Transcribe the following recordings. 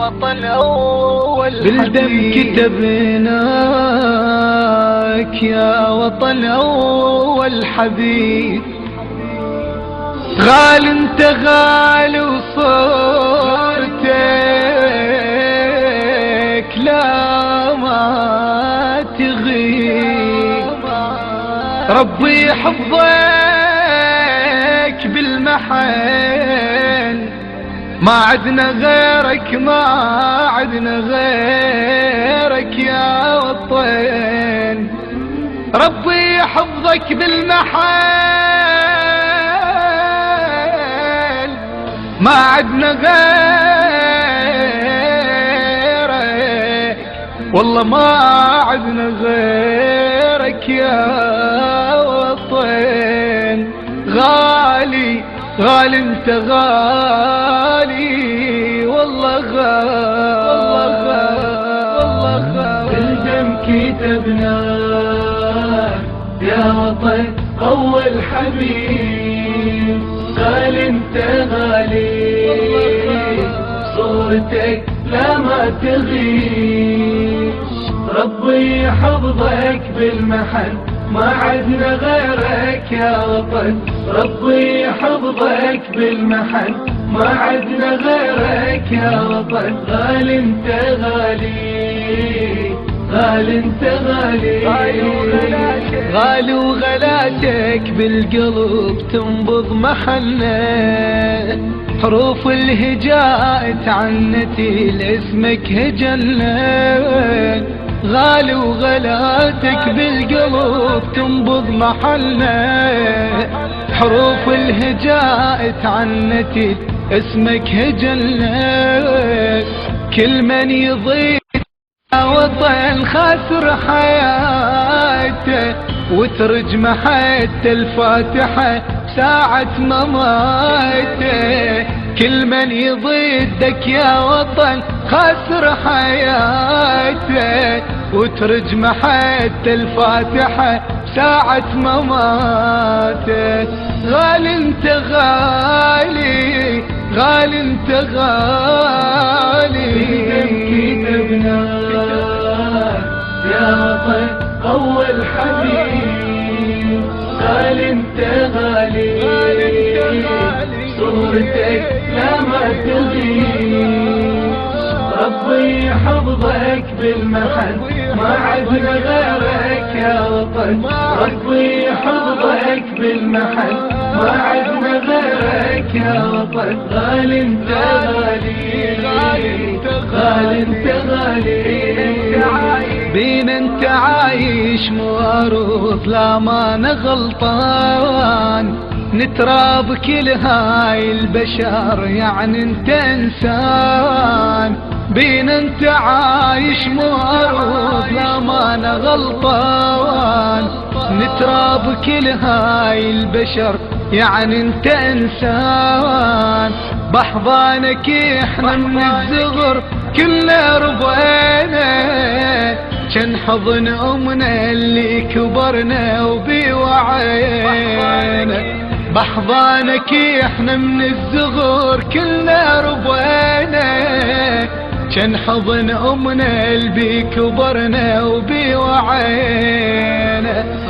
وطن أول بالدم كتبناك يا وطن أول حبيب. غالي انت غالي وصورتك لا ما تغيب. ربي يحفظك بالمحن، ما عدنا غيرك ما عدنا غيرك يا وطن. ربي يحفظك بالمحن، ما عدنا غيرك والله ما عدنا غيرك يا وطن. غالي غالي انت غالي والله غالي. بالدم كتبناك يا وطن أول حبيب. غالي انت غالي صورتك لا ما تغيب. ربي يحفظك بالمحن، ما عدنا غيرك يا وطن. ربي يحفظك بالمحن، ما عدنا غيرك يا وطن. غالي انت غالي غالي انت غالي. غالي وغلاتك بالقلب تنبض محنة. حروف الهجاء تعنتي لاسمك هجلنا. غالي وغلاتك بالقلب تنبض محلنا. حروف الهجاء تعنتي اسمك هجلنا. كل من يضيع وطن خاسر حياته، وترجم حتى الفاتحة ساعة مماته. كل من يضدك يا وطن خاسر حياته، وترجم حتى الفاتحة ساعة مماته. غالي انت غالي غالي انت غالي. يا وطن أول حبيب. غالي انت غالي صورتك لا ما تغيب. ربي يحفظك بالمحن، ما عدنا غيرك يا وطن. ربي يحفظك بالمحن، ما عدنا غيرك يا وطن. غالي انت غالي غالي انت غالي. بين انت عايش موروث لا ما نغلطان. نتراب كل هاي البشر يعني انت انسان. بين انت عايش موروث لا ما نغلطان. نتراب كل هاي البشر يعني انت انسان. بحضانك احنا من الزغر كلنا ربينا. كان حضن امنا اللي كبرنا وبيوعينا. بحضانك احنا من الزغر كلنا ربينا. كان حضن امنا اللي كبرنا وبيوعينا.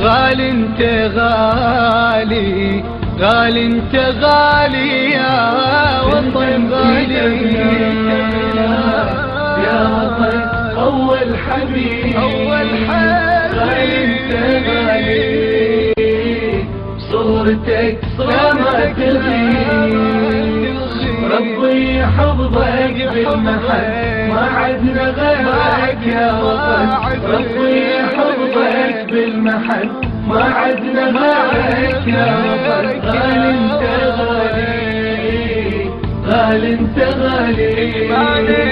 غالي انت غالي غالي انت غالي يا وطن. غالي يا وطن أول حبيب. غالي انت غالي صورتك لا ما تغيب. ربي يحفظك بالمحن، ما عدنا غيرك يا وطن. ربي يحفظك بالمحن، ما عدنا غيرك يا وطن. غالي انت غالي غالي انت غالي.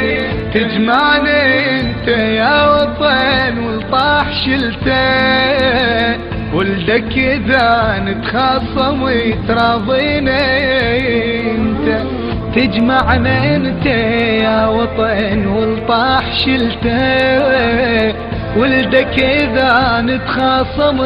تجمعنا انت يا وطن والطاح شلته. ولدك اذا نتخاصم ويتراضينا انت. تجمعنا انت يا وطن والطاح شلته. ولدك اذا نتخاصم